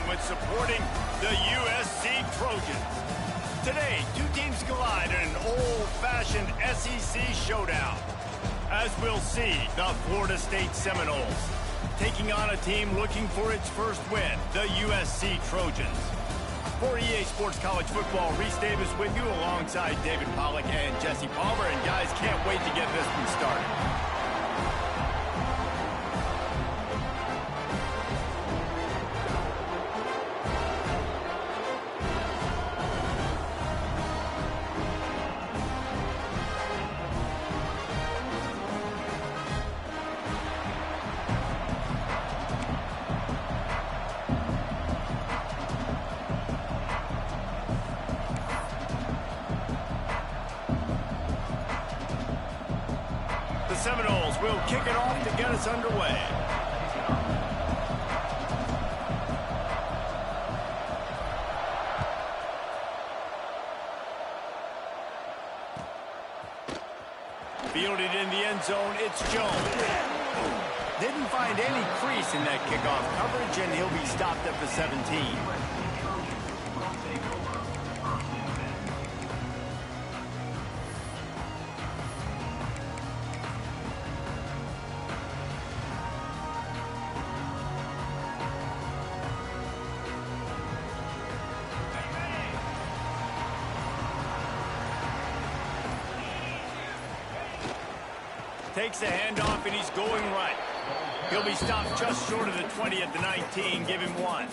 with supporting the USC Trojans. Today, two teams collide in an old-fashioned SEC showdown. As we'll see, the Florida State Seminoles taking on a team looking for its first win, the USC Trojans. For EA Sports College Football, Reese Davis with you alongside David Pollack and Jesse Palmer. And guys, can't wait to get this one started. Seminoles will kick it off to get us underway. Fielded in the end zone, it's Jones. Didn't find any crease in that kickoff coverage, and he'll be stopped at the 17. Takes the handoff, and he's going right. He'll be stopped just short of the 20 at the 19. Give him one.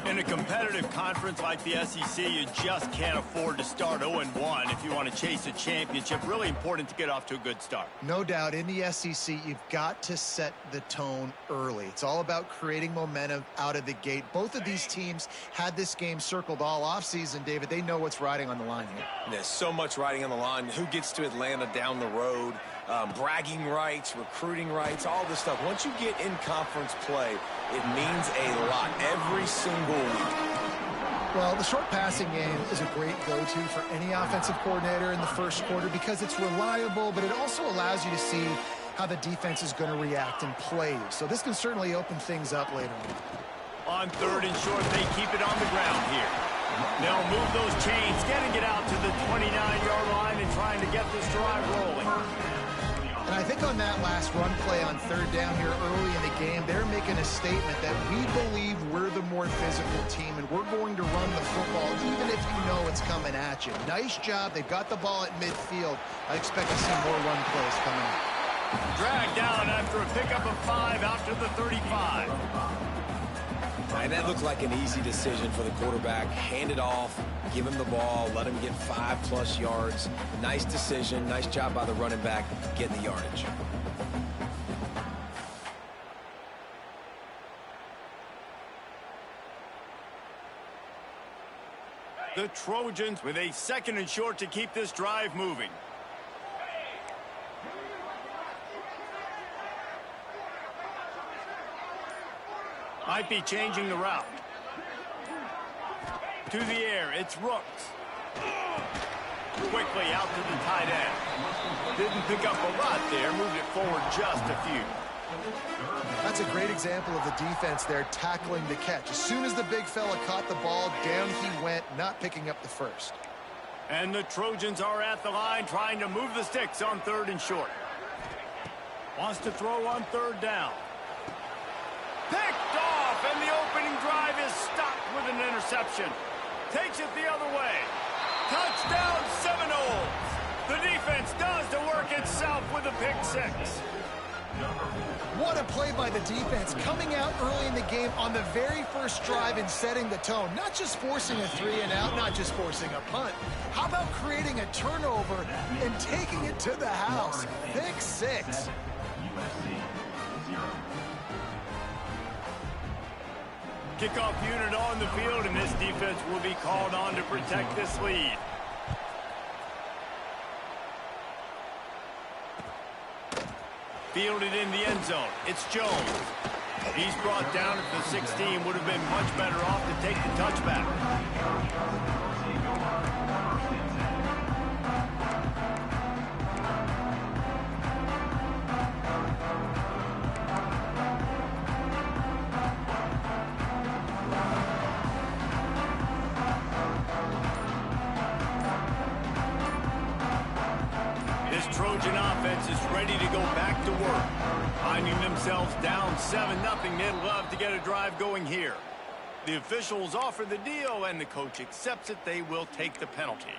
In a competitive conference like the SEC, you just can't afford to start 0-1 if you want to chase a championship. Really important to get off to a good start. No doubt, in the SEC, you've got to set the tone early. It's all about creating momentum out of the gate. Both of these teams had this game circled all offseason, David. They know what's riding on the line here. There's so much riding on the line. Who gets to Atlanta down the road? Bragging rights, recruiting rights, all this stuff. Once you get in conference play, it means a lot every single week. Well, the short passing game is a great go-to for any offensive coordinator in the first quarter because it's reliable, but it also allows you to see how the defense is going to react and play. So this can certainly open things up later on. On third and short, they keep it on the ground here. They'll move those chains, getting it out to the 29-yard line and trying to get this drive rolling. And I think on that last run play on third down here early in the game, they're making a statement that we believe we're the more physical team and we're going to run the football even if you know it's coming at you. Nice job. They've got the ball at midfield. I expect to see more run plays coming up. Dragged down after a pickup of 5 out to the 35. And that looked like an easy decision for the quarterback. Hand it off, give him the ball, let him get 5+ yards. Nice decision. Nice job by the running back getting the yardage. The Trojans with a second and short to keep this drive moving. Might be changing the route. To the air, it's Rooks. Quickly out to the tight end. Didn't pick up a lot there, moved it forward just a few. That's a great example of the defense there tackling the catch. As soon as the big fella caught the ball, down he went, not picking up the first. And the Trojans are at the line trying to move the sticks on third and short. Wants to throw on third down. Picked off, and the opening drive is stopped with an interception. Takes it the other way. Touchdown Seminoles. The defense does the work itself with a pick 6. What a play by the defense, coming out early in the game on the very first drive and setting the tone. Not just forcing a 3-and-out, not just forcing a punt. How about creating a turnover and taking it to the house? Pick 6. Kickoff unit on the field, and this defense will be called on to protect this lead. Fielded in the end zone. It's Jones. He's brought down at the 16. Would have been much better off to take the touchback. Trojan offense is ready to go back to work. Finding themselves down 7-0, they'd love to get a drive going here. The officials offer the deal, and the coach accepts it. They will take the penalty.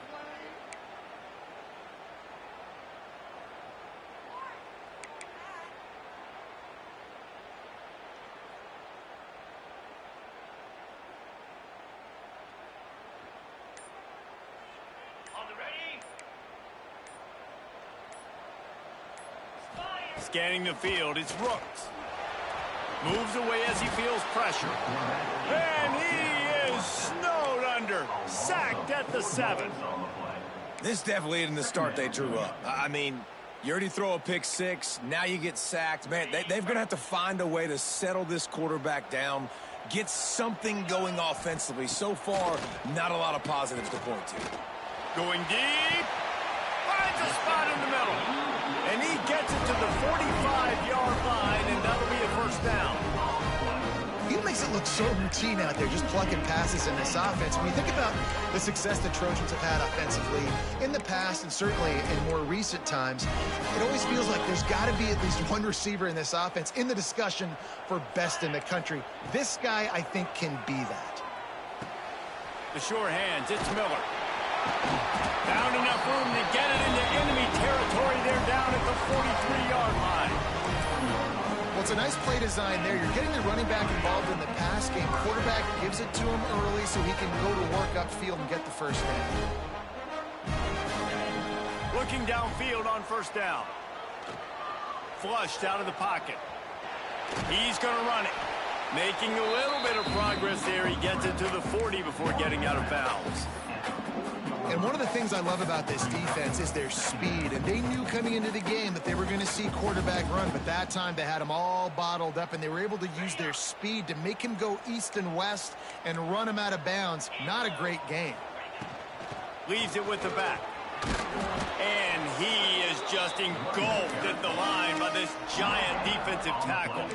Scanning the field, it's Rooks. Moves away as he feels pressure. And he is snowed under. Sacked at the 7. This definitely isn't the start they drew up. I mean, you already throw a pick 6. Now you get sacked. Man, they're going to have to find a way to settle this quarterback down, get something going offensively. So far, not a lot of positives to point to. Going deep. Finds a spot in the middle. And he gets it to the 45-yard line, and that'll be a first down. He makes it look so routine out there, just plucking passes in this offense. When you think about the success the Trojans have had offensively in the past and certainly in more recent times, it always feels like there's got to be at least one receiver in this offense in the discussion for best in the country. This guy, I think, can be that. The sure hands, it's Miller. Found enough room to get it into enemy territory. They're down at the 43-yard line. Well, it's a nice play design there. You're getting the running back involved in the pass game. Quarterback gives it to him early so he can go to work upfield and get the first down. Looking downfield on first down. Flushed out of the pocket. He's going to run it. Making a little bit of progress there. He gets it to the 40 before getting out of bounds. And one of the things I love about this defense is their speed. And they knew coming into the game that they were going to see quarterback run. But that time they had him all bottled up, and they were able to use their speed to make him go east and west and run him out of bounds. Not a great game. Leaves it with the back. And he is just engulfed at the line by this giant defensive tackle.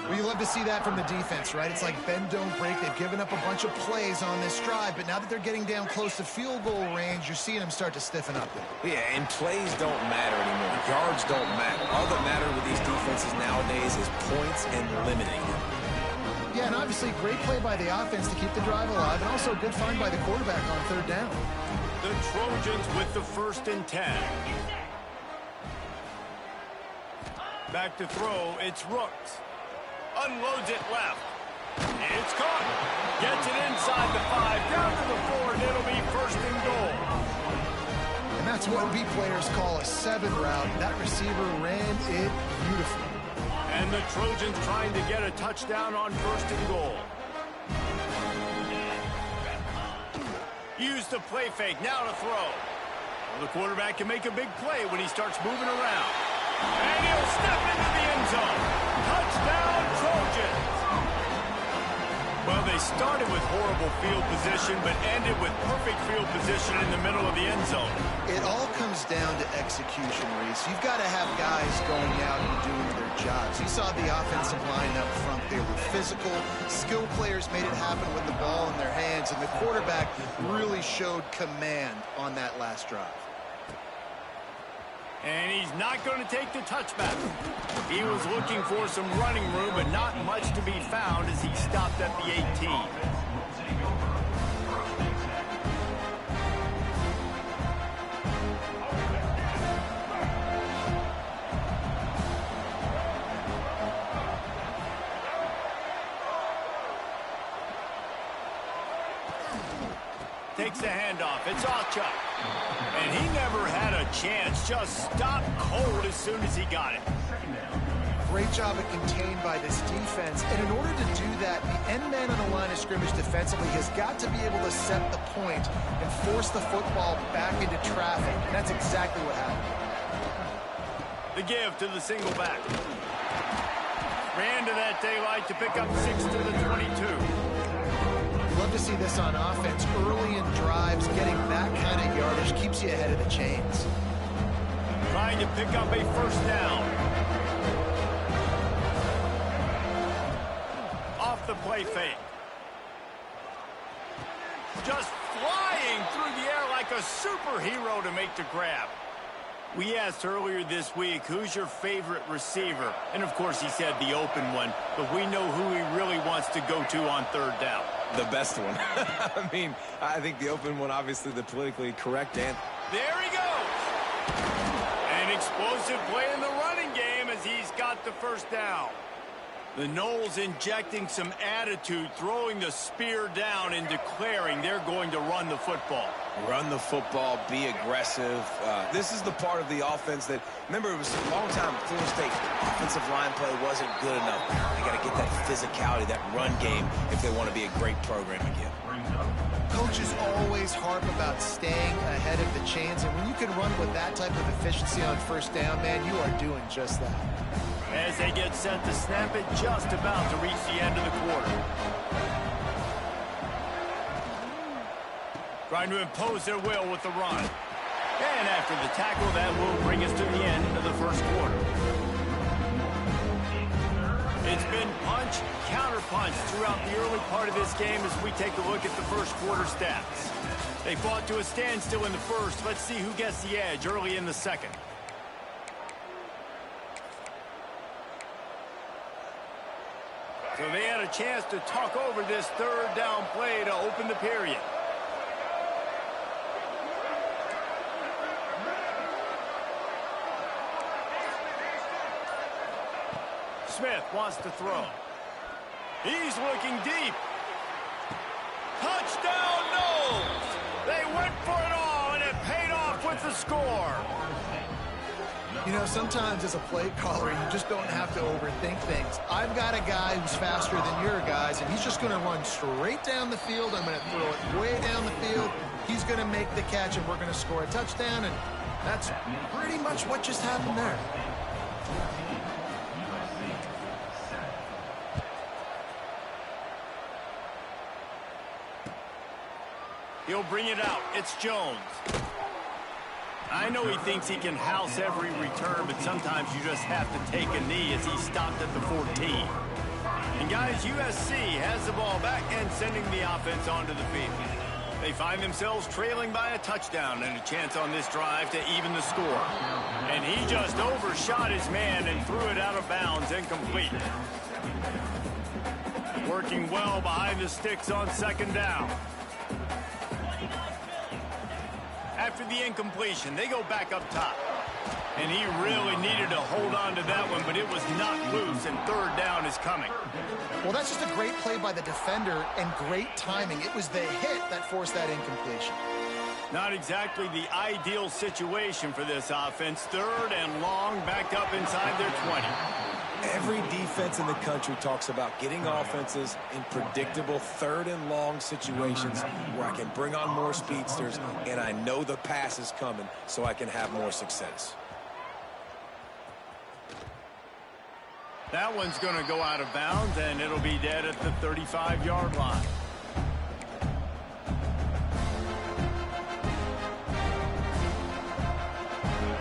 Well, you love to see that from the defense, right? It's like bend, don't break. They've given up a bunch of plays on this drive, but now that they're getting down close to field goal range, you're seeing them start to stiffen up there. Yeah, and plays don't matter anymore. Yards don't matter. All that matter with these defenses nowadays is points and limiting them. Yeah, and obviously great play by the offense to keep the drive alive, and also a good find by the quarterback on third down. The Trojans with the 1st and 10. Back to throw, it's Rooks. Unloads it left. It's caught. Gets it inside the 5, down to the 4, and it'll be 1st and goal. And that's what we players call a 7 route. That receiver ran it beautifully. And the Trojans trying to get a touchdown on 1st and goal. Use the play fake, now to throw. Well, the quarterback can make a big play when he starts moving around. And he'll step into the end zone. Touchdown, Trojans. Well, they started with horrible field position, but ended with perfect field position in the middle of the end zone. It all comes down to execution, Reese. You've got to have guys going out and doing their jobs. You saw the offensive line up front. They were physical. Skilled players made it happen with the ball in their hands, and the quarterback really showed command on that last drive. And he's not going to take the touchback. He was looking for some running room, but not much to be found as he stopped at the 18. Takes the handoff. It's Ochuk. And he never had a chance. Just stopped cold as soon as he got it. Great job at contained by this defense. And in order to do that, the end man on the line of scrimmage defensively has got to be able to set the point and force the football back into traffic. And that's exactly what happened. The give to the single back. Ran to that daylight to pick up 6 to the 22. Love to see this on offense. Early in drives, getting that kind of yardage keeps you ahead of the chains. Trying to pick up a first down. Off the play fake. Just flying through the air like a superhero to make the grab. We asked earlier this week, who's your favorite receiver? And, of course, he said the open one. But we know who he really wants to go to on third down. The best one. I mean, I think the open one, obviously the politically correct. And there he goes. An explosive play in the running game as he's got the first down. The Noles injecting some attitude, throwing the spear down and declaring they're going to run the football. Run the football, be aggressive. This is the part of the offense that, remember, it was a long time, Florida State offensive line play wasn't good enough. They got to get that physicality, that run game, if they want to be a great program again. Coaches always harp about staying ahead of the chains, and when you can run with that type of efficiency on first down, man, you are doing just that. As they get set to snap it, just about to reach the end of the quarter. Trying to impose their will with the run. And after the tackle, that will bring us to the end of the first quarter. It's been punch, counter-punch throughout the early part of this game as we take a look at the first quarter stats. They fought to a standstill in the first. Let's see who gets the edge early in the second. So they had a chance to talk over this third down play to open the period. Smith wants to throw. He's looking deep. Touchdown, Noles! They went for it all, and it paid off with the score. You know, sometimes as a play caller, you just don't have to overthink things. I've got a guy who's faster than your guys, and he's just going to run straight down the field. I'm going to throw it way down the field. He's going to make the catch, and we're going to score a touchdown, and that's pretty much what just happened there. He'll bring it out. It's Jones. I know he thinks he can house every return, but sometimes you just have to take a knee as he stopped at the 14. And guys, USC has the ball back and sending the offense onto the field. They find themselves trailing by a touchdown and a chance on this drive to even the score. And he just overshot his man and threw it out of bounds, incomplete. Working well behind the sticks on second down. After the incompletion, they go back up top. And he really needed to hold on to that one, but it was not loose, and third down is coming. Well, that's just a great play by the defender and great timing. It was the hit that forced that incompletion. Not exactly the ideal situation for this offense. Third and long, backed up inside their 20. Every defense in the country talks about getting offenses in predictable third and long situations where I can bring on more speedsters and I know the pass is coming so I can have more success. That one's going to go out of bounds, and it'll be dead at the 35-yard line.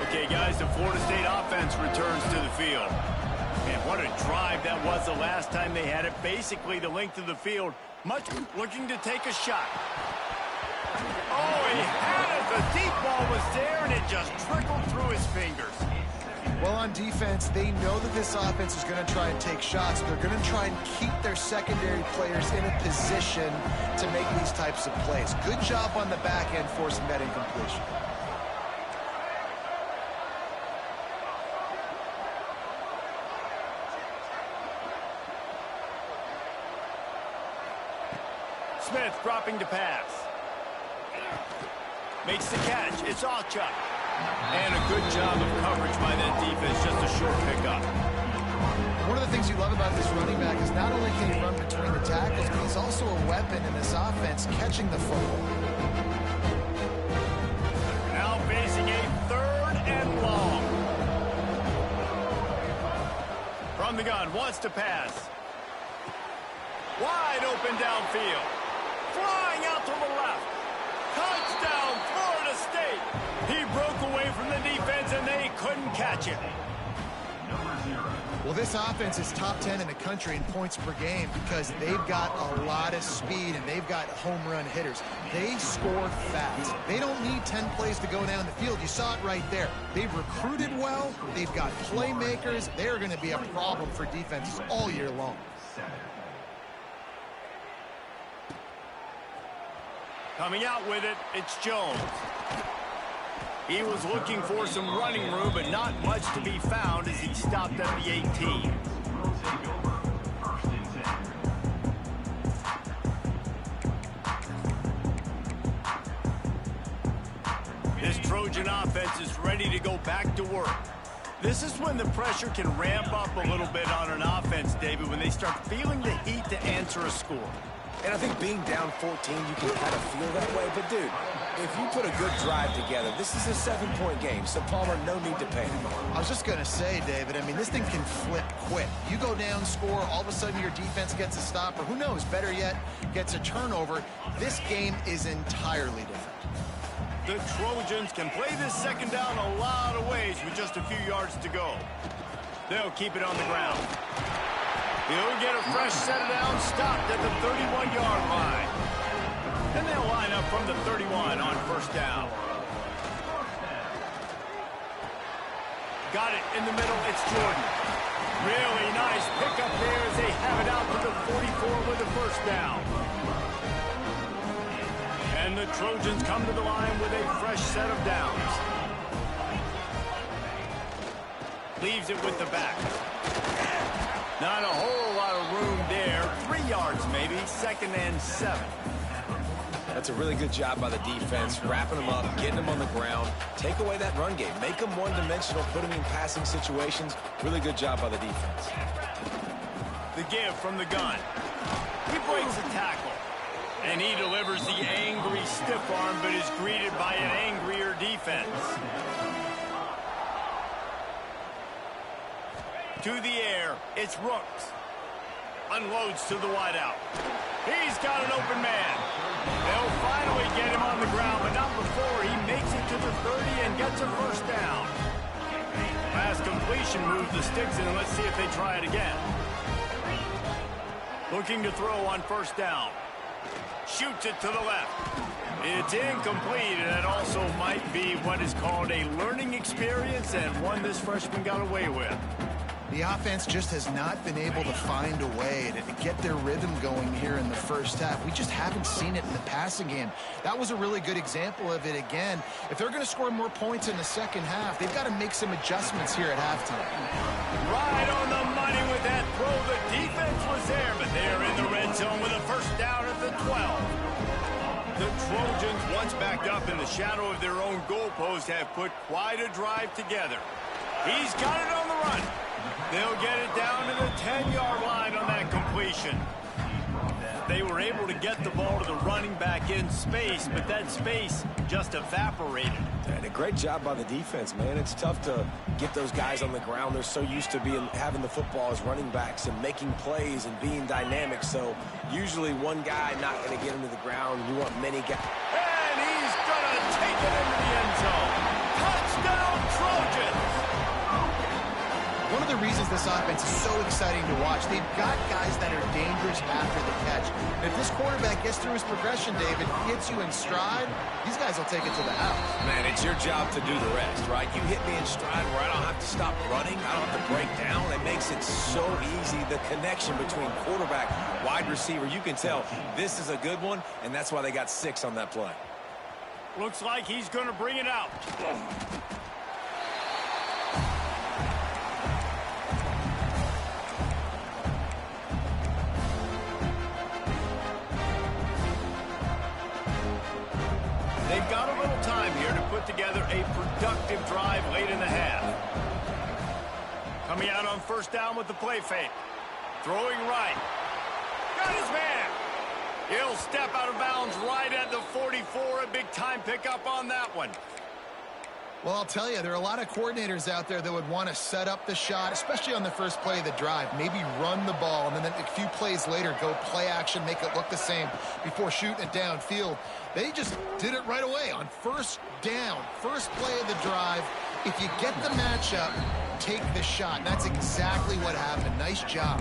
Okay, guys, the Florida State offense returns to the field. And what a drive that was the last time they had it. Basically the length of the field. Much looking to take a shot. Oh, he had it. The deep ball was there, and it just trickled through his fingers. Well, on defense, they know that this offense is going to try and take shots. They're going to try and keep their secondary players in a position to make these types of plays. Good job on the back end forcing that incompletion. Smith dropping to pass. Makes the catch. It's Allchuck. And a good job of coverage by that defense. Just a short pickup. One of the things you love about this running back is not only can he run between the tackles, but he's also a weapon in this offense catching the football. Now facing a third and long. From the gun, wants to pass. Wide open downfield. Flying out to the left. Touchdown, Florida State. He broke away from the defense, and they couldn't catch it. Well, this offense is top 10 in the country in points per game because they've got a lot of speed and they've got home run hitters. They score fast. They don't need 10 plays to go down the field. You saw it right there. They've recruited well. They've got playmakers. They're going to be a problem for defenses all year long. Coming out with it, it's Jones. He was looking for some running room, but not much to be found as he stopped at the 18. This Trojan offense is ready to go back to work. This is when the pressure can ramp up a little bit on an offense, David, when they start feeling the heat to answer a score. And I think being down 14, you can kind of feel that way. But, dude, if you put a good drive together, this is a 7-point game. So, Palmer, no need to panic. I was just going to say, David, I mean, this thing can flip quick. You go down, score, all of a sudden your defense gets a stop, or who knows, better yet, gets a turnover. This game is entirely different. The Trojans can play this second down a lot of ways with just a few yards to go. They'll keep it on the ground. He'll get a fresh set of downs, stopped at the 31-yard line. And they'll line up from the 31 on first down. Got it in the middle, it's Jordan. Really nice pickup there as they have it out to the 44 with the first down. And the Trojans come to the line with a fresh set of downs. Leaves it with the back. Not a whole lot of room there. 3 yards maybe, 2nd and 7. That's a really good job by the defense, wrapping them up, getting them on the ground. Take away that run game. Make them one-dimensional, put them in passing situations. Really good job by the defense. The give from the gun. He breaks the tackle. And he delivers the angry stiff arm, but is greeted by an angrier defense. To the air, it's Rooks. Unloads to the wideout. He's got an open man. They'll finally get him on the ground, but not before he makes it to the 30 and gets a first down. Pass completion moves the sticks in, and let's see if they try it again. Looking to throw on first down. Shoots it to the left. It's incomplete, and it also might be what is called a learning experience and one this freshman got away with. The offense just has not been able to find a way to get their rhythm going here in the first half. We just haven't seen it in the passing game. That was a really good example of it again. If they're going to score more points in the second half, they've got to make some adjustments here at halftime. Right on the money with that throw. The defense was there, but they're in the red zone with a first down at the 12. The Trojans, once backed up in the shadow of their own goalpost, have put quite a drive together. He's got it on the run. They'll get it down to the 10-yard line on that completion. They were able to get the ball to the running back in space, but that space just evaporated. And a great job by the defense, man. It's tough to get those guys on the ground. They're so used to having the football as running backs and making plays and being dynamic. So usually one guy not going to get into the ground. You want many guys. And he's going to take it into the end zone. Touchdown, Trojans! One of the reasons this offense is so exciting to watch, they've got guys that are dangerous after the catch. And if this quarterback gets through his progression, David, hits you in stride, these guys will take it to the house. Man, it's your job to do the rest, right? You hit me in stride where I don't have to stop running. I don't have to break down. It makes it so easy. The connection between quarterback, wide receiver, you can tell this is a good one, and that's why they got 6 on that play. Looks like he's going to bring it out. They've got a little time here to put together a productive drive late in the half. Coming out on first down with the play fake. Throwing right. Got his man. He'll step out of bounds right at the 44. A big time pickup on that one. Well, I'll tell you, there are a lot of coordinators out there that would want to set up the shot, especially on the first play of the drive, maybe run the ball, and then a few plays later go play action, make it look the same before shooting it downfield. They just did it right away on first down, first play of the drive. If you get the matchup, take the shot. And that's exactly what happened. Nice job.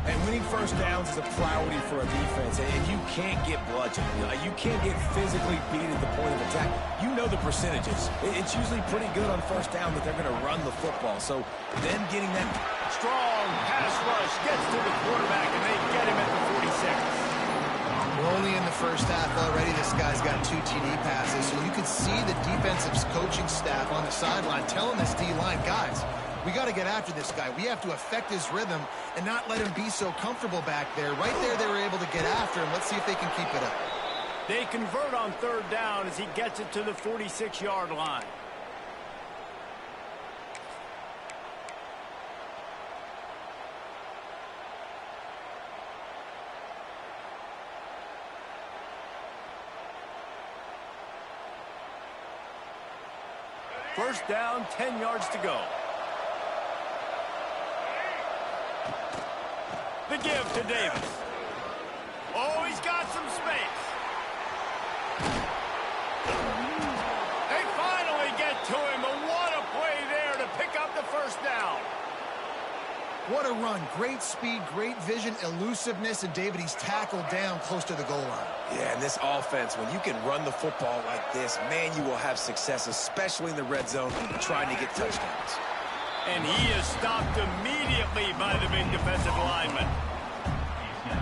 And winning first downs is a priority for a defense, and you can't get bludgeoned. You can't get physically beat at the point of attack. You know the percentages. It's usually pretty good on first down that they're going to run the football. So then getting that strong pass rush gets to the quarterback, and they get him at the 46. We're only in the first half already. This guy's got 2 TD passes, so you could see the defensive coaching staff on the sideline telling this D-line, guys, we got to get after this guy. We have to affect his rhythm and not let him be so comfortable back there. Right there, they were able to get after him. Let's see if they can keep it up. They convert on third down as he gets it to the 46-yard line. First down, 10 yards to go. The give to Davis. Oh, he's got some space. They finally get to him, but what a play there to pick up the first down. What a run. Great speed, great vision, elusiveness, and David, he's tackled down close to the goal line. Yeah, and this offense, when you can run the football like this, man, you will have success, especially in the red zone, trying to get touchdowns. And he is stopped immediately by the big defensive lineman.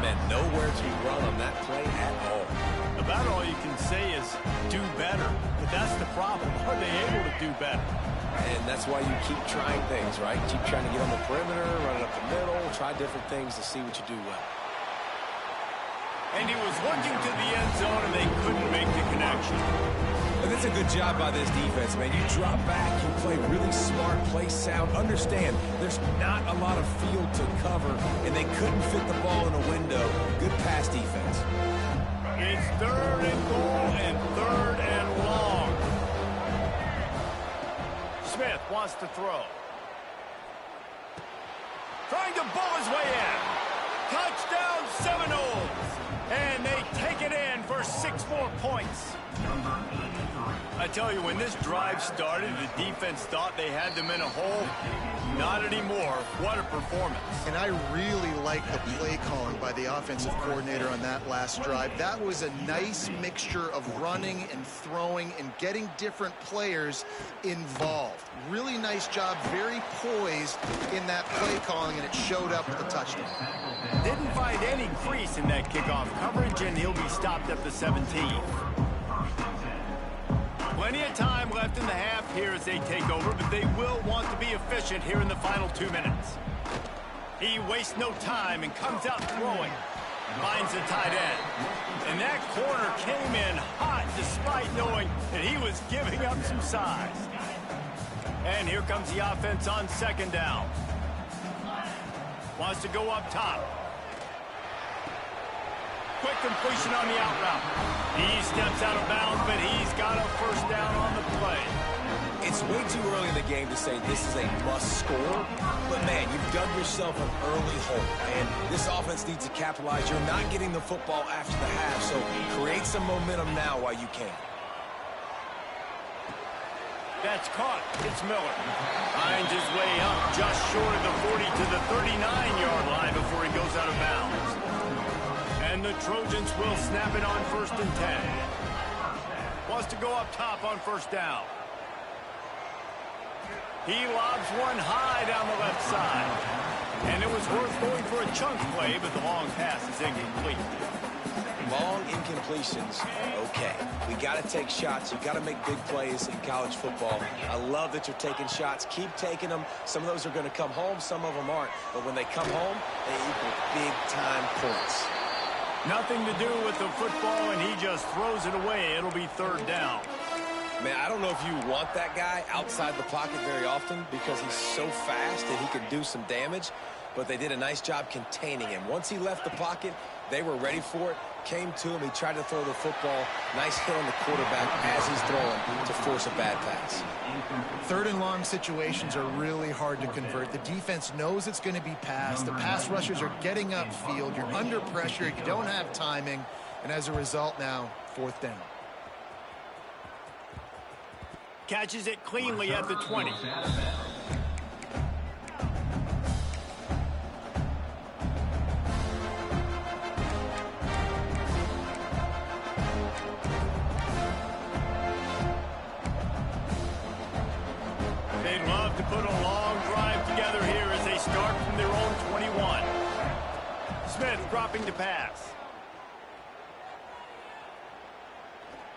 Man, nowhere to run on that play at all. About all you can say is do better. But that's the problem. Are they able to do better? And that's why you keep trying things, right? Keep trying to get on the perimeter, run it up the middle, try different things to see what you do well. And he was looking to the end zone, and they couldn't make the connection. And that's a good job by this defense, man. You drop back, you play really smart, play sound. Understand, there's not a lot of field to cover, and they couldn't fit the ball in a window. Good pass defense. It's third and goal and third and long. Smith wants to throw. Trying to bull his way in. Touchdown Seminoles. And they take it in for 6 more points. I tell you, when this drive started, the defense thought they had them in a hole. Not anymore. What a performance. And I really like the play calling by the offensive coordinator on that last drive. That was a nice mixture of running and throwing and getting different players involved. Really nice job, very poised in that play calling, and it showed up with a touchdown. Didn't find any crease in that kickoff coverage, and he'll be stopped at the 17. Plenty of time left in the half here as they take over, but they will want to be efficient here in the final 2 minutes. He wastes no time and comes out throwing. Finds the tight end. And that corner came in hot despite knowing that he was giving up some size. And here comes the offense on second down. Wants to go up top. Quick completion on the out route. He steps out of bounds, but he's got a first down on the play. It's way too early in the game to say this is a must score, but man, you've dug yourself an early hole, and this offense needs to capitalize. You're not getting the football after the half, so create some momentum now while you can. That's caught. It's Miller. Finds his way up just short of the 40 to the 39-yard line before he goes out of bounds. And the Trojans will snap it on 1st and 10. Wants to go up top on first down. He lobs one high down the left side. And it was worth going for a chunk play, but the long pass is incomplete. Long incompletions, okay. We got to take shots. You got to make big plays in college football. I love that you're taking shots. Keep taking them. Some of those are going to come home. Some of them aren't. But when they come home, they equal big-time points. Nothing to do with the football, and he just throws it away. It'll be third down. Man, I don't know if you want that guy outside the pocket very often because he's so fast and he can do some damage, but they did a nice job containing him. Once he left the pocket, they were ready for it, came to him, he tried to throw the football. Nice hit on the quarterback as he's throwing to force a bad pass. Third and long situations are really hard to convert. The defense knows it's going to be passed. The pass rushers are getting upfield. You're under pressure. You don't have timing. And as a result now, 4th down. Catches it cleanly at the 20. Smith dropping to pass.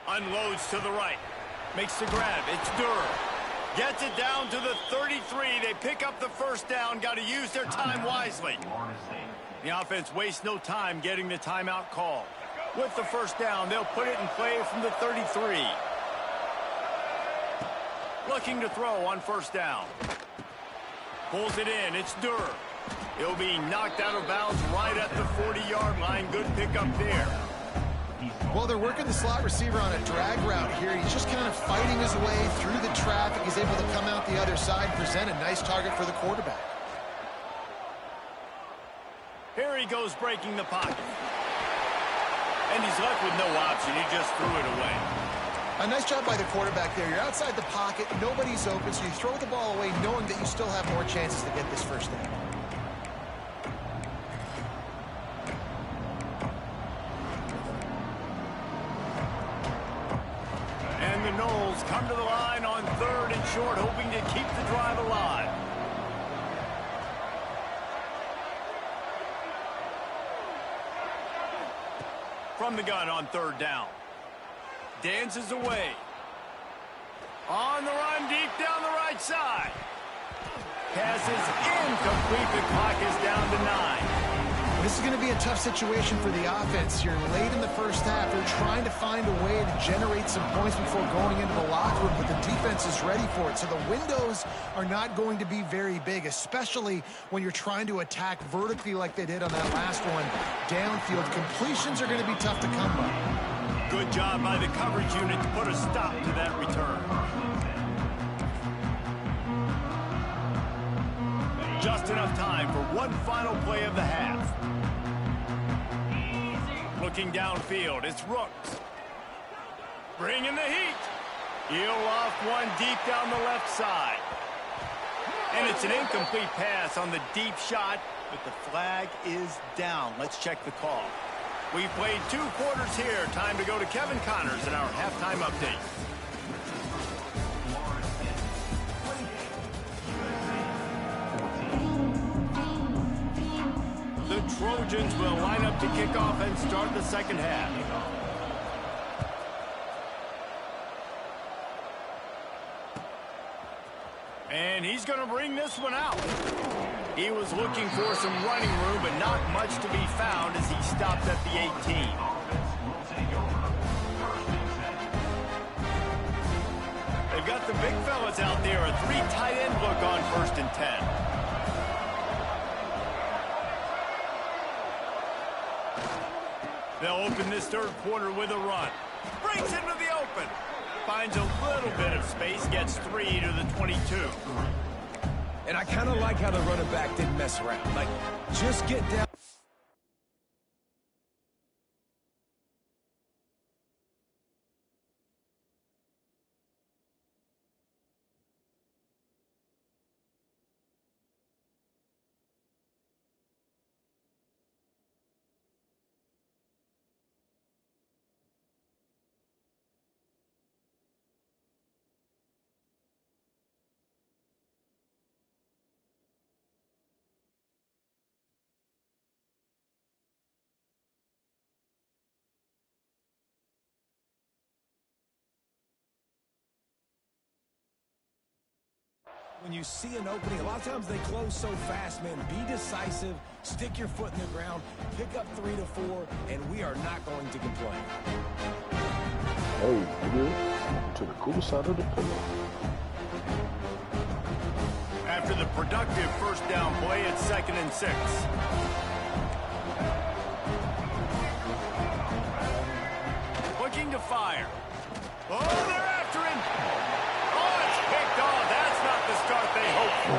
Unloads to the right. Makes the grab. It's Durr. Gets it down to the 33. They pick up the first down. Got to use their time wisely. The offense wastes no time getting the timeout call. With the first down, they'll put it in play from the 33. Looking to throw on first down. Pulls it in. It's Durr. He'll be knocked out of bounds right at the 40-yard line. Good pickup there. Well, they're working the slot receiver on a drag route here. He's just kind of fighting his way through the traffic. He's able to come out the other side, present a nice target for the quarterback. Here he goes breaking the pocket. And he's left with no option. He just threw it away. A nice job by the quarterback there. You're outside the pocket, nobody's open, so you throw the ball away knowing that you still have more chances to get this first down. And the Knowles come to the line on 3rd and short, hoping to keep the drive alive. From the gun on 3rd down. Dances away. On the run, deep down the right side. Pass is incomplete. The clock is down to 9. This is going to be a tough situation for the offense. You're late in the first half. They're trying to find a way to generate some points before going into the locker room, but the defense is ready for it. So the windows are not going to be very big, especially when you're trying to attack vertically like they did on that last one. Downfield completions are going to be tough to come by. Good job by the coverage unit to put a stop to that return. Just enough time for one final play of the half. Looking downfield, it's Rooks. Bringing the heat. He'll loft one deep down the left side. And it's an incomplete pass on the deep shot, but the flag is down. Let's check the call. We've played 2 quarters here. Time to go to Kevin Connors in our halftime update. The Trojans will line up to kick off and start the second half. And he's going to bring this one out. He was looking for some running room, but not much to be found as he stopped at the 18. They've got the big fellas out there. A 3 tight end look on 1st and 10. They'll open this 3rd quarter with a run. Breaks into the open. Finds a little bit of space. Gets 3 to the 22. And I kind of like how the running back didn't mess around. Like, just get down. When you see an opening, a lot of times they close so fast, man. Be decisive, stick your foot in the ground, pick up 3 to 4, and we are not going to complain. Hey, nigga, to the cool side of the pillow. After the productive first down play, it's 2nd and 6. Looking to fire. Oh, they're after him. Oh, it's picked off. That's not the start they hoped for.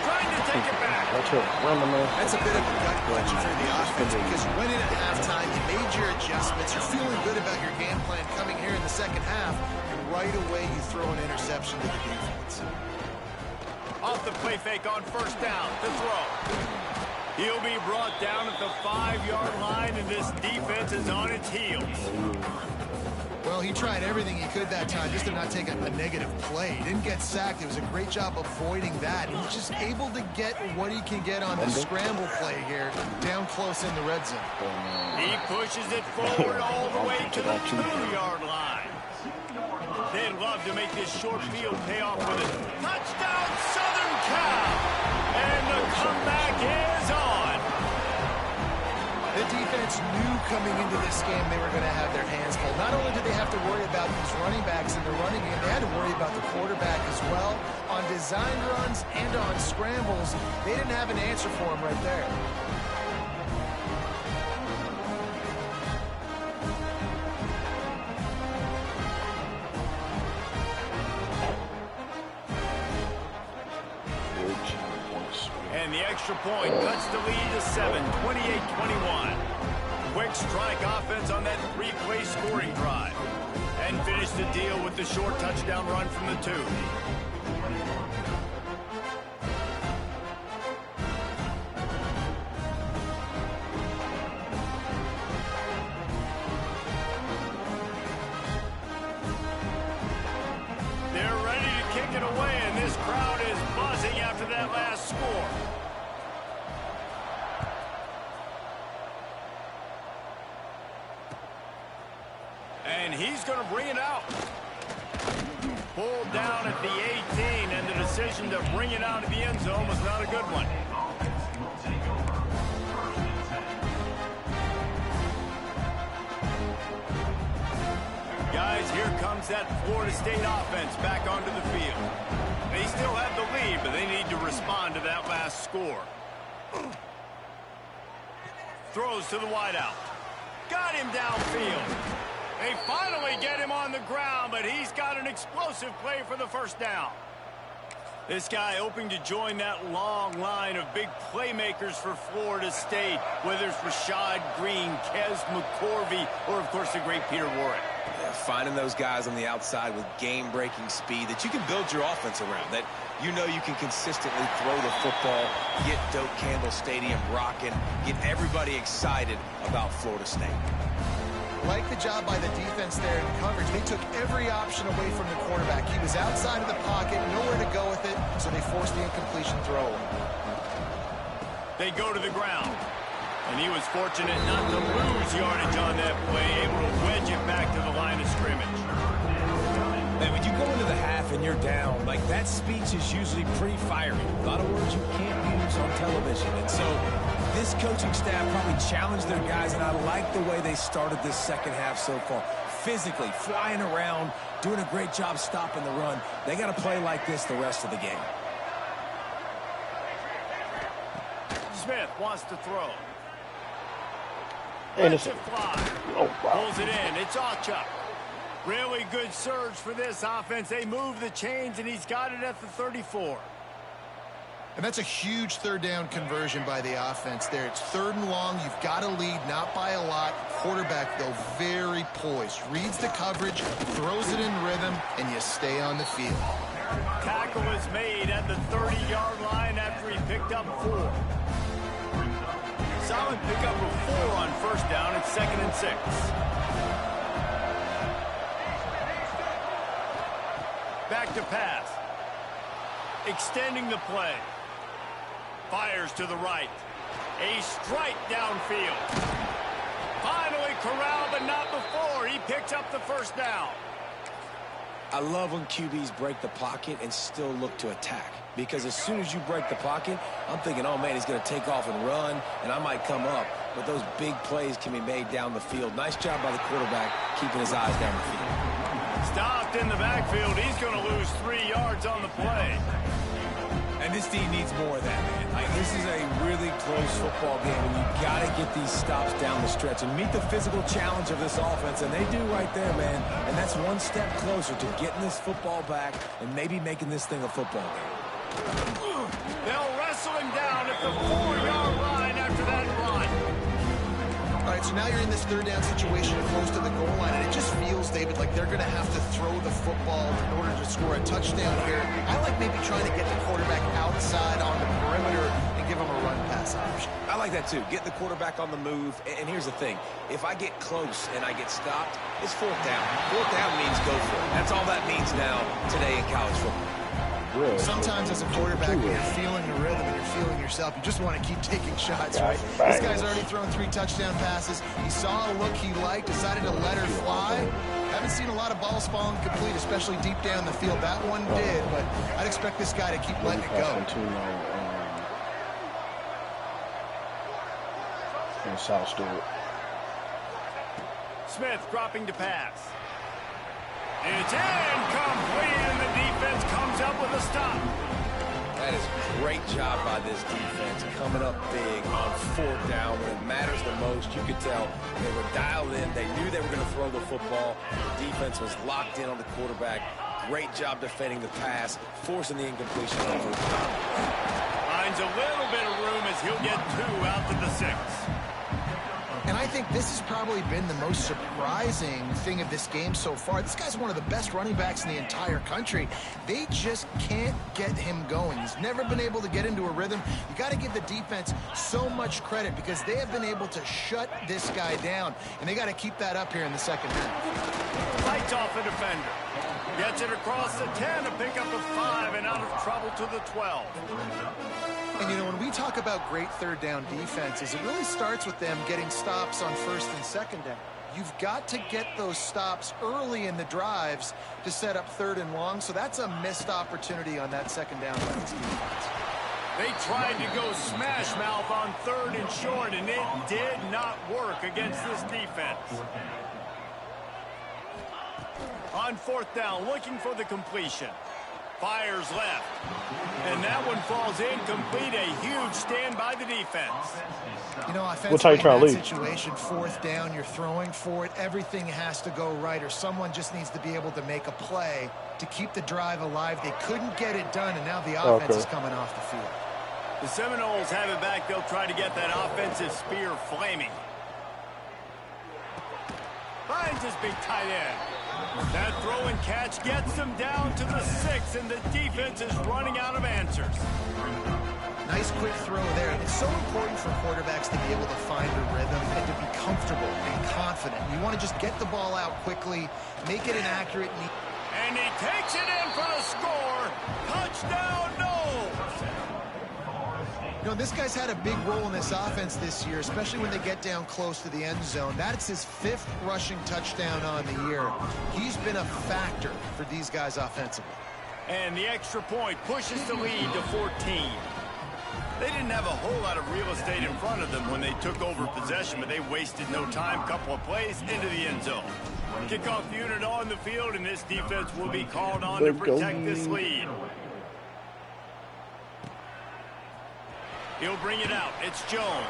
Trying to take it back. That's a bit of a gut punch for the offense because you went in at halftime, you made your adjustments, you're feeling good about your game plan coming here in the second half, and right away you throw an interception to the defense. Off the play fake on first down to throw. He'll be brought down at the 5-yard line, and this defense is on its heels. Well, he tried everything he could that time just to not take a negative play. He didn't get sacked. It was a great job avoiding that. He's just able to get what he can get on the scramble play here, down close in the red zone. He pushes it forward all the way to the 2-yard line. They'd love to make this short field pay off with a touchdown, Southern Cal. And the comeback is on. The defense knew coming into this game they were going to have their hands full. Not only did they have to worry about these running backs in the running game, they had to worry about the quarterback as well. On design runs and on scrambles, they didn't have an answer for him right there. And the extra point cuts the lead to 7, 28-21. Quick strike offense on that 3-play scoring drive. And finish the deal with the short touchdown run from the 2. They're ready to kick it away, and this crowd is buzzing after that last score. And he's going to bring it out. Pulled down at the 18, and the decision to bring it out of the end zone was not a good one. Guys, here comes that Florida State offense back onto the field. They still have the lead, but they need to respond to that last score. Throws to the wideout. Got him downfield. They finally get him on the ground, but he's got an explosive play for the first down. This guy hoping to join that long line of big playmakers for Florida State, whether it's Rashad Green, Kez McCorvey, or, of course, the great Peter Warrick. Yeah, finding those guys on the outside with game-breaking speed that you can build your offense around, that you know you can consistently throw the football, get Doak Campbell Stadium rocking, get everybody excited about Florida State. Like the job by the defense there in coverage. They took every option away from the quarterback. He was outside of the pocket, nowhere to go with it, so they forced the incompletion throw. They go to the ground. And he was fortunate not to lose yardage on that play, able to wedge it back to the line of scrimmage. Man, when you go into the half and you're down, like that speech is usually pretty fiery. A lot of words you can't use on television. And so this coaching staff probably challenged their guys, and I like the way they started this second half so far. Physically, flying around, doing a great job stopping the run. They got to play like this the rest of the game. Smith wants to throw. Lets it fly. Oh, wow. Pulls it in. It's Achuk. Really good surge for this offense. They move the chains, and he's got it at the 34. And that's a huge third down conversion by the offense there. It's 3rd and long. You've got to lead, not by a lot. Quarterback, though, very poised. Reads the coverage, throws it in rhythm, and you stay on the field. Tackle is made at the 30-yard line after he picked up 4. Solid pickup of 4 on first down. It's 2nd and 6. Back to pass. Extending the play. Fires to the right. A strike downfield. Finally corralled, but not before. He picks up the first down. I love when QBs break the pocket and still look to attack. Because as soon as you break the pocket, I'm thinking, oh, man, he's going to take off and run, and I might come up. But those big plays can be made down the field. Nice job by the quarterback keeping his eyes down the field. Stopped in the backfield. He's going to lose 3 yards on the play. And this team needs more of that, man. Like, this is a really close football game, and you got to get these stops down the stretch and meet the physical challenge of this offense, and they do right there, man. And that's one step closer to getting this football back and maybe making this thing a football game. They'll wrestle him down at the 4-yard line after that run. All right, so now you're in this third down situation close to the goal line, and it just feels, David, like they're going to have to throw the football in order to score a touchdown here. I like maybe trying to get the quarterback outside on the perimeter and give him a run pass. pass option. I like that too. Get the quarterback on the move. And here's the thing. If I get close and I get stopped, it's fourth down. Fourth down means go for it. That's all that means now today in college football. Yeah, sometimes as a quarterback, when you're feeling the rhythm and you're feeling yourself, you just want to keep taking shots, right? This guy's already thrown 3 touchdown passes. He saw a look he liked, decided to let her fly. Haven't seen a lot of balls falling complete, especially deep down the field. That one did, but I'd expect this guy to keep letting it go. And South Stewart. Smith dropping to pass. It's incomplete, and the defense comes up with a stop. That is a great job by this defense, coming up big on fourth down when it matters the most. You could tell they were dialed in. They knew they were going to throw the football. The defense was locked in on the quarterback. Great job defending the pass, forcing the incompletion on fourth down. Finds a little bit of room as he'll get 2 out to the 6. And I think this has probably been the most surprising thing of this game so far. This guy's one of the best running backs in the entire country. They just can't get him going. He's never been able to get into a rhythm. You got to give the defense so much credit because they have been able to shut this guy down, and they got to keep that up here in the second half. Fights off a defender. Gets it across the 10 to pick up a 5 and out of trouble to the 12. And, you know, when we talk about great third down defenses, it really starts with them getting stops on first and second down. You've got to get those stops early in the drives to set up third and long, so that's a missed opportunity on that second down by this defense. They tried to go smash mouth on third and short, and it did not work against this defense. On fourth down, looking for the completion. Fires left. And that one falls incomplete. A huge stand by the defense. You know, offensively in that situation, fourth down, you're throwing for it. Everything has to go right, or someone just needs to be able to make a play to keep the drive alive. They couldn't get it done, and now the offense is coming off the field. The Seminoles have it back. They'll try to get that offensive spear flaming. Finds his big tight end. That throw and catch gets them down to the 6, and the defense is running out of answers. Nice quick throw there. It's so important for quarterbacks to be able to find a rhythm and to be comfortable and confident. You want to just get the ball out quickly, make it an accurate. And he takes it in for the score. Touchdown, Noles. You know, this guy's had a big role in this offense this year, especially when they get down close to the end zone. That's his 5th rushing touchdown on the year. He's been a factor for these guys offensively. And the extra point pushes the lead to 14. They didn't have a whole lot of real estate in front of them when they took over possession, but they wasted no time. Couple of plays into the end zone. Kickoff unit on the field, and this defense will be called on to protect this lead. He'll bring it out. It's Jones.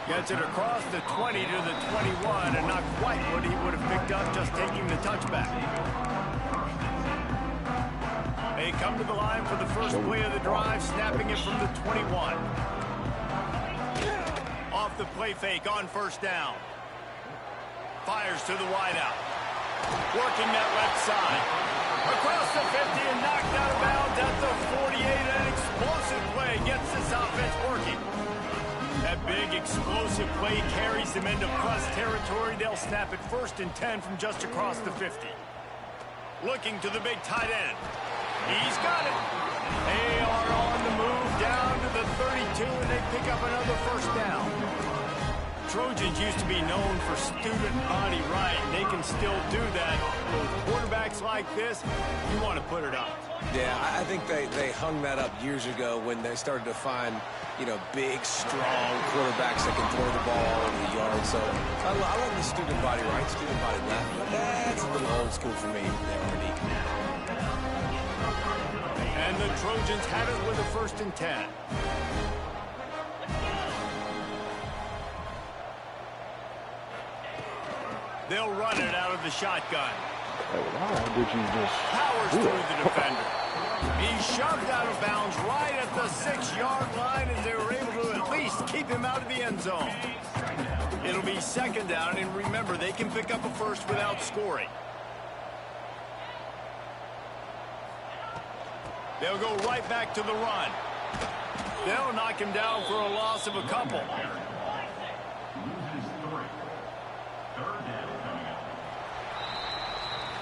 Gets it across the 20 to the 21, and not quite what he would have picked up just taking the touchback. They come to the line for the first play of the drive, snapping it from the 21. Off the play fake on first down. Fires to the wideout. Working that left side. Across the 50 and knocked out of bounds at the 48. An explosive play gets this offense working. That big explosive play carries them into plus territory. They'll snap it 1st and 10 from just across the 50. Looking to the big tight end. He's got it. They are on the move down to the 32, and they pick up another first down. Trojans used to be known for student body right. They can still do that. With quarterbacks like this, you want to put it up. Yeah, I think they hung that up years ago when they started to find, you know, big, strong quarterbacks that can throw the ball over the yard. So I like the student body right, student body left. But that's a little old school for me there, Ernie. And the Trojans have it with a 1st and 10. They'll run it out of the shotgun. Why did you just Powers through the defender. He's shoved out of bounds right at the 6-yard line, and they were able to at least keep him out of the end zone. It'll be 2nd down, and remember, they can pick up a first without scoring. They'll go right back to the run. They'll knock him down for a loss of a couple.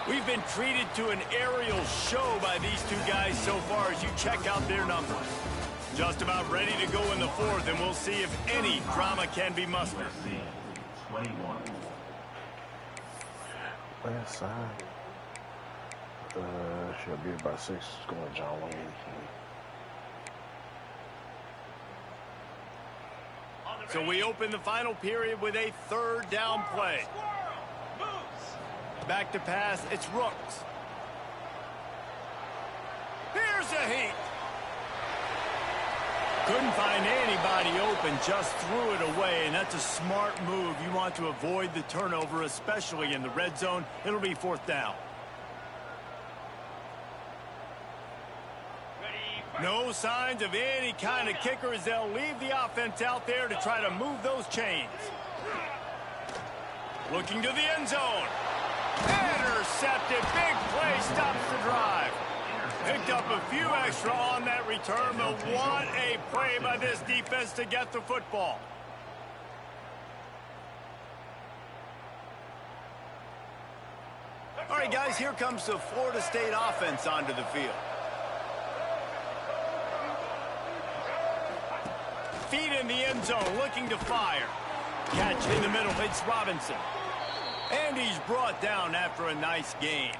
We've been treated to an aerial show by these two guys so far as you check out their numbers. Just about ready to go in the fourth, and we'll see if any drama can be mustered. Left side. Should be about 6. Going John Wayne. So we open the final period with a third down play. Back to pass, it's Rooks. Here's a heat. Couldn't find anybody open, just threw it away, and that's a smart move. You want to avoid the turnover, especially in the red zone. It'll be fourth down. No signs of any kind of kickers. They'll leave the offense out there to try to move those chains. Looking to the end zone. Intercepted. Big play stops the drive. Picked up a few extra on that return, but what a play by this defense to get the football. All right, guys, here comes the Florida State offense onto the field. Feet in the end zone, looking to fire. Catch in the middle, it's Robinson. And he's brought down after a nice gain.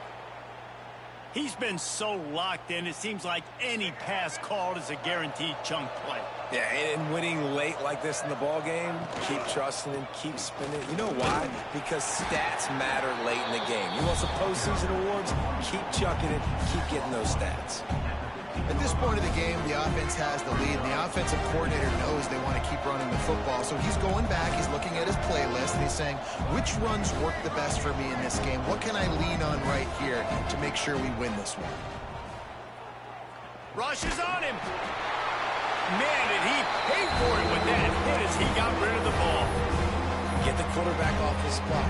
He's been so locked in, it seems like any pass called is a guaranteed chunk play. Yeah, and winning late like this in the ball game, keep trusting him, keep spinning. You know why? Because stats matter late in the game. You want some postseason awards? Keep chucking it, keep getting those stats. At this point of the game, the offense has the lead, and the offensive coordinator knows they want to keep running the football. So he's going back, he's looking at his playlist, and he's saying, which runs work the best for me in this game? What can I lean on right here to make sure we win this one? Rush is on him. Man, did he pay for it with that hit as he got rid of the ball. Get the quarterback off the spot.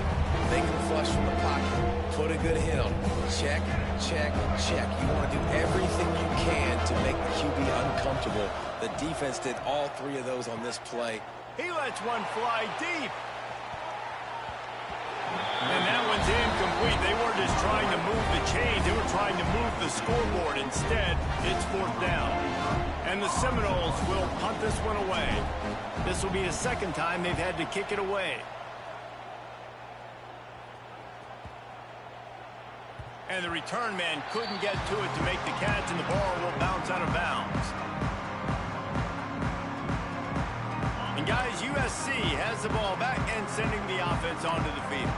Make him flush from the pocket. Put a good hit on him. Check, check, check. You want to do everything you can to make the QB uncomfortable. The defense did all three of those on this play. He lets one fly deep. And that one's incomplete. They weren't just trying to move the chains. They were trying to move the scoreboard. Instead, it's fourth down. And the Seminoles will punt this one away. This will be the second time they've had to kick it away. And the return man couldn't get to it to make the catch, and the ball will bounce out of bounds. And guys, USC has the ball back and sending the offense onto the field.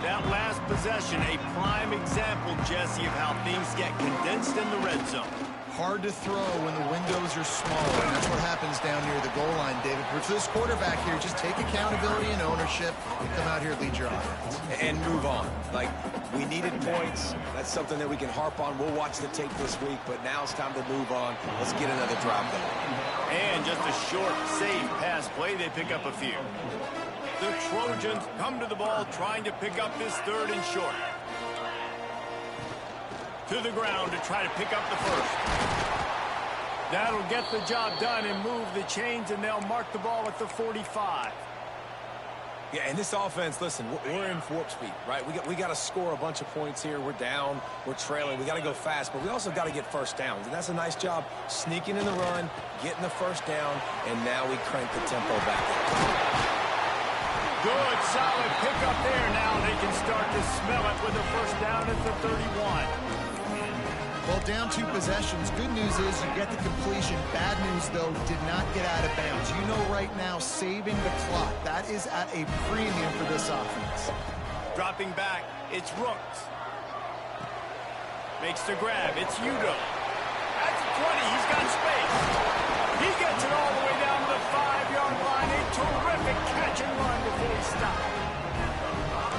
That last possession, a prime example, Jesse, of how things get condensed in the red zone. Hard to throw when the windows are smaller, and that's what happens down near the goal line, David. But for this quarterback here, just take accountability and ownership and come out here and lead your offense. And move on. Like, we needed points. That's something that we can harp on. We'll watch the tape this week, but now it's time to move on. Let's get another drive going. And just a short, safe pass play. They pick up a few. The Trojans come to the ball trying to pick up this third and short. To the ground to try to pick up the first. That'll get the job done and move the chains, and they'll mark the ball at the 45. Yeah, and this offense, listen, we're in warp speed, right? We got to score a bunch of points here. We're down, we're trailing. We got to go fast, but we also got to get first downs. And that's a nice job sneaking in the run, getting the first down, and now we crank the tempo back. Good, solid pickup there. Now they can start to smell it with a first down at the 31. Well, down 2 possessions. Good news is you get the completion. Bad news, though, did not get out of bounds. You know right now, saving the clock. That is at a premium for this offense. Dropping back, it's Rooks. Makes the grab, it's Udo. At the 20, he's got space. He gets it all the way down to the 5-yard line. A terrific catch and run before he stopped.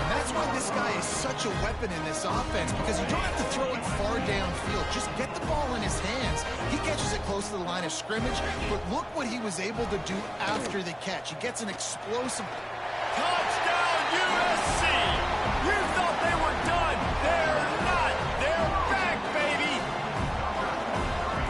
That's why this guy is such a weapon in this offense, because you don't have to throw it far downfield. Just get the ball in his hands. He catches it close to the line of scrimmage, but look what he was able to do after the catch. He gets an explosive... Touchdown, USC! You thought they were done. They're not. They're back, baby!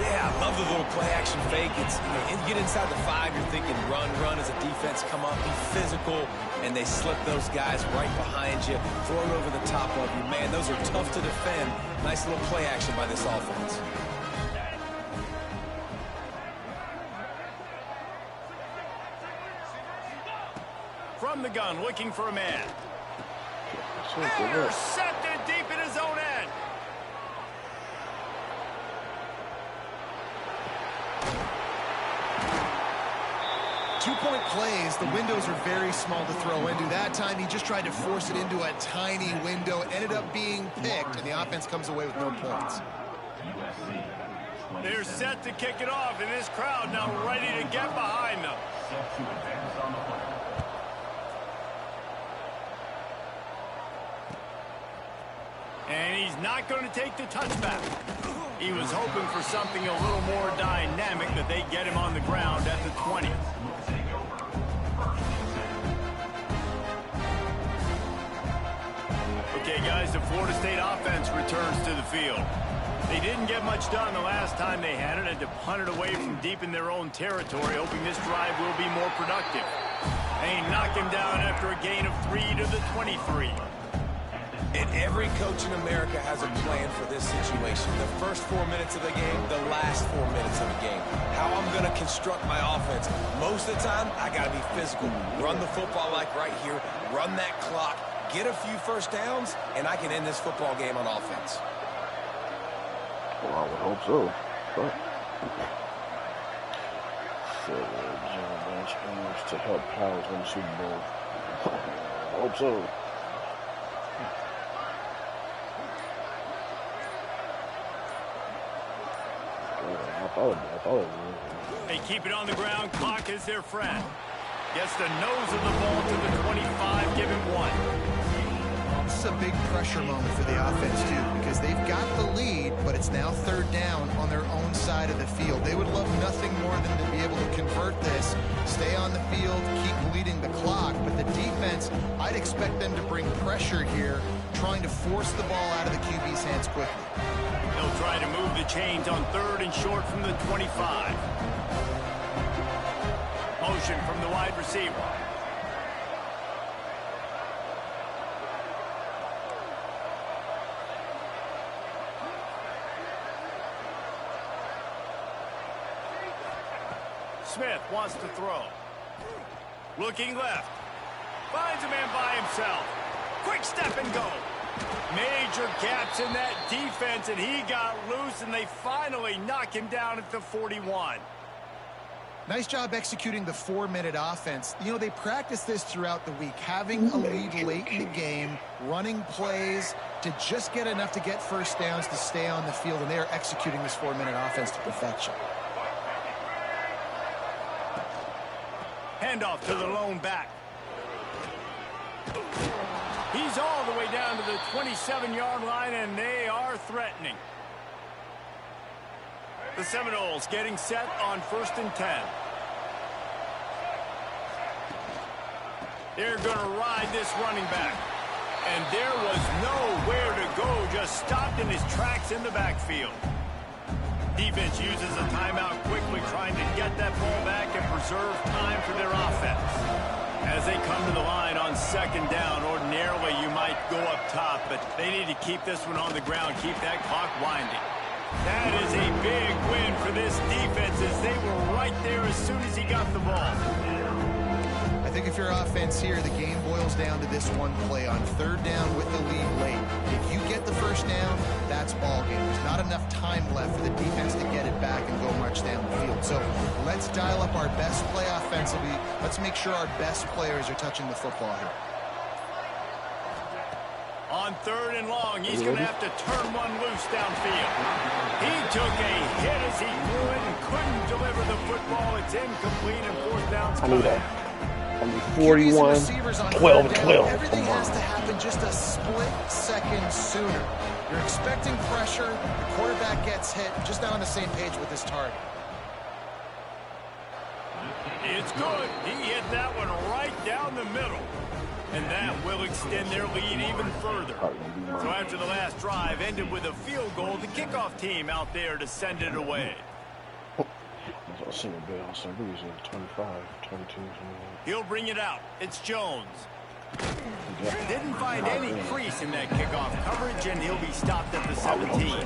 Yeah, I love the little play action fake. It's, you get inside the 5, you're thinking run as a defense, come up, be physical, and they slip those guys right behind you, throw it over the top of you. Man, those are tough to defend. Nice little play action by this offense. From the gun, looking for a man. Intercepted deep in his own end. Two-point plays, the windows are very small to throw into. That time, he just tried to force it into a tiny window. Ended up being picked, and the offense comes away with no points. They're set to kick it off, and this crowd now ready to get behind them. And he's not going to take the touchback. He was hoping for something a little more dynamic, but they get him on the ground at the 20. Okay, guys, the Florida State offense returns to the field. They didn't get much done the last time they had it, and to punt it away from deep in their own territory, hoping this drive will be more productive. They knock him down after a gain of 3 to the 23. And every coach in America has a plan for this situation. The first 4 minutes of the game, the last 4 minutes of the game. How I'm going to construct my offense. Most of the time, I got to be physical. Run the football like right here. Run that clock. Get a few first downs, and I can end this football game on offense. Well, I would hope so. But John Lynch aims to help Powers win the Super Bowl. I hope so. I thought it was. They keep it on the ground. Clock is their friend. Gets the nose of the ball to the 25. Give him 1. This is a big pressure moment for the offense, too, because they've got the lead, but it's now 3rd down on their own side of the field. They would love nothing more than to be able to convert this, stay on the field, keep bleeding the clock. But the defense, I'd expect them to bring pressure here, trying to force the ball out of the QB's hands quickly. They'll try to move the chains on 3rd and short from the 25. Motion from the wide receiver. Smith wants to throw. Looking left. Finds a man by himself. Quick step and go. Major gaps in that defense, and he got loose, and they finally knock him down at the 41. Nice job executing the 4-minute offense. You know, they practice this throughout the week, having a lead late in the game, running plays to just get enough to get first downs to stay on the field, and they are executing this 4-minute offense to perfection. Handoff to the lone back. He's all the way down to the 27-yard line, and they are threatening. The Seminoles getting set on 1st and 10. They're going to ride this running back. And there was nowhere to go, just stopped in his tracks in the backfield. Defense uses a timeout quickly, trying to get that ball back and preserve time for their offense. As they come to the line on 2nd down, ordinarily you might go up top, but they need to keep this one on the ground, keep that clock winding. That is a big win for this defense, as they were right there as soon as he got the ball. I think if you're offense here, the game boils down to this one play on 3rd down with the lead late. If you get the first down, that's ball game. There's not enough time left for the defense to get it back and go march down the field. So let's dial up our best play offensively. Let's make sure our best players are touching the football here. On 3rd and long, he's going to have to turn one loose downfield. He took a hit as he threw it and couldn't deliver the football. It's incomplete, and 4th down's coming. 41, 12, 12. Everything has to happen just a split second sooner. You're expecting pressure. The quarterback gets hit. Just not on the same page with his target. It's good. He hit that one right down the middle. And that will extend their lead even further. So after the last drive ended with a field goal, the kickoff team out there to send it away. I seen a bit. I think he was in 25, 22, something like He'll bring it out. It's Jones. that. Didn't find any crease in that kickoff coverage, and he'll be stopped at the 17.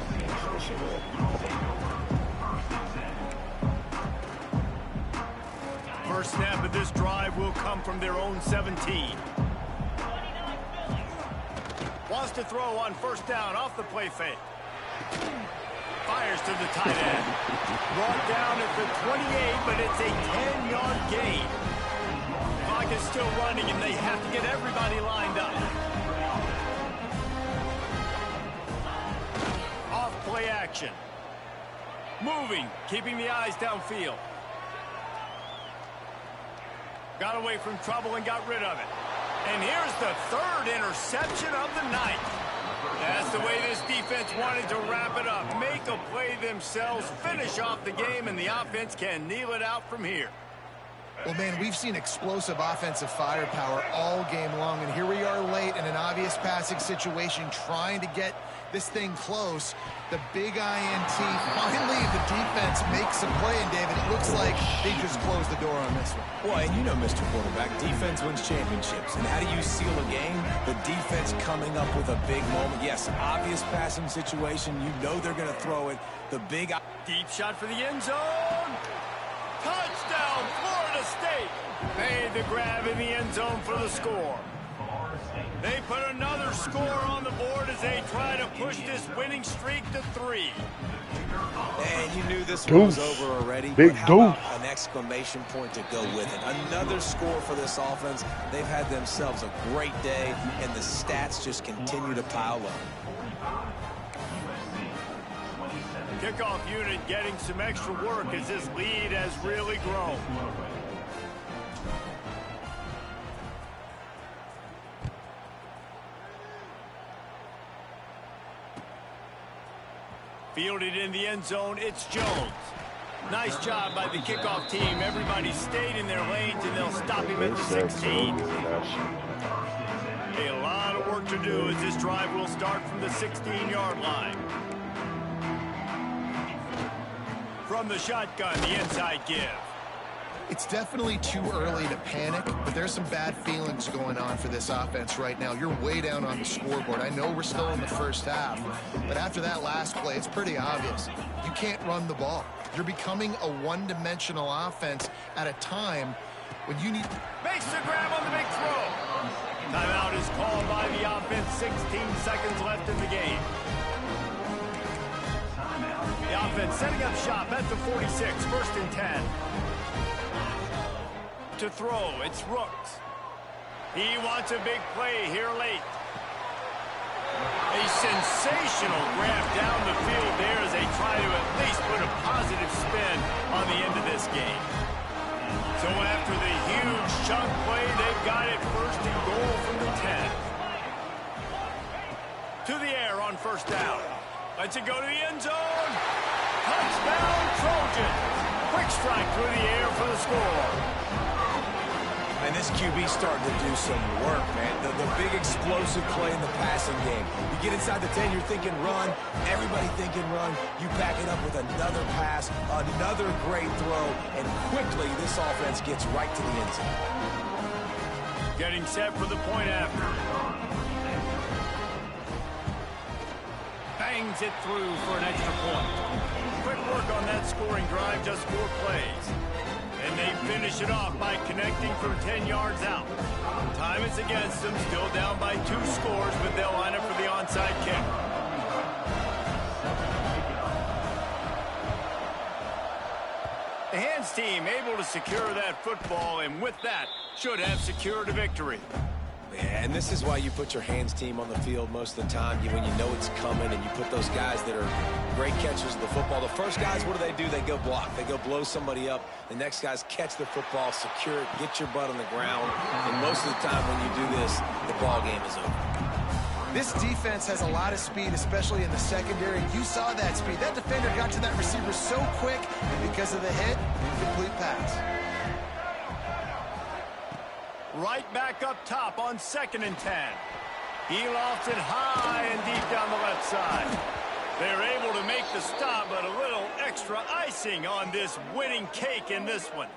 First snap of this drive will come from their own 17. Wants to throw on first down off the play fake. Fires to the tight end. Brought down at the 28, but it's a 10-yard gain. Clock is still running, and they have to get everybody lined up. Off play action. Moving, keeping the eyes downfield. Got away from trouble and got rid of it. And here's the third interception of the night. That's the way this defense wanted to wrap it up. Make a play themselves, finish off the game, and the offense can kneel it out from here. Well, man, we've seen explosive offensive firepower all game long, and here we are late in an obvious passing situation trying to get this thing close. The big INT, finally the defense makes a play, and David, it looks like they just closed the door on this one. Well, and you know, Mr. Quarterback, defense wins championships. And how do you seal a game? The defense coming up with a big moment. Yes, obvious passing situation. You know they're going to throw it. The big... Deep shot for the end zone. Touchdown, Florida State. Made the grab in the end zone for the score. They put another score on the board as they try to push this winning streak to 3. And you knew this one was over already. Big but how doof. about an exclamation point to go with it? Another score for this offense. They've had themselves a great day, and the stats just continue to pile up. Kickoff unit getting some extra work as this lead has really grown. Fielded in the end zone, it's Jones. Nice job by the kickoff team. Everybody stayed in their lanes, and they'll stop him at the 16. A lot of work to do as this drive will start from the 16-yard line. From the shotgun, the inside give. It's definitely too early to panic, but there's some bad feelings going on for this offense right now. You're way down on the scoreboard. I know we're still in the first half, but after that last play, it's pretty obvious. You can't run the ball. You're becoming a one-dimensional offense at a time when you need... Makes the grab on the big throw. Timeout is called by the offense. 16 seconds left in the game. The offense setting up shop at the 46, 1st and 10. To throw, it's Rooks. He wants a big play here late. A sensational grab down the field there as they try to at least put a positive spin on the end of this game. So after the huge chunk play, they've got it 1st and goal from the 10. To the air on first down. Lets it go to the end zone. Touchdown, Trojans. Quick strike through the air for the score. And this QB starting to do some work, man. The big explosive play in the passing game. You get inside the 10, you're thinking run. Everybody thinking run. You back it up with another pass, another great throw, and quickly this offense gets right to the end zone. Getting set for the point after. Bangs it through for an extra point. Quick work on that scoring drive, just 4 plays. And they finish it off by connecting from 10 yards out. Time is against them, still down by 2 scores, but they'll line up for the onside kick. The hands team able to secure that football, and with that, should have secured a victory. Yeah, and this is why you put your hands team on the field most of the time. When you know it's coming, and you put those guys that are great catchers of the football. The first guys, what do? They go block. They go blow somebody up. The next guys catch the football, secure it, get your butt on the ground. And most of the time when you do this, the ball game is over. This defense has a lot of speed, especially in the secondary. You saw that speed. That defender got to that receiver so quick, and because of the hit, complete pass. Right back up top on 2nd and 10. He lofts it high and deep down the left side. They're able to make the stop, but a little extra icing on this winning cake in this one.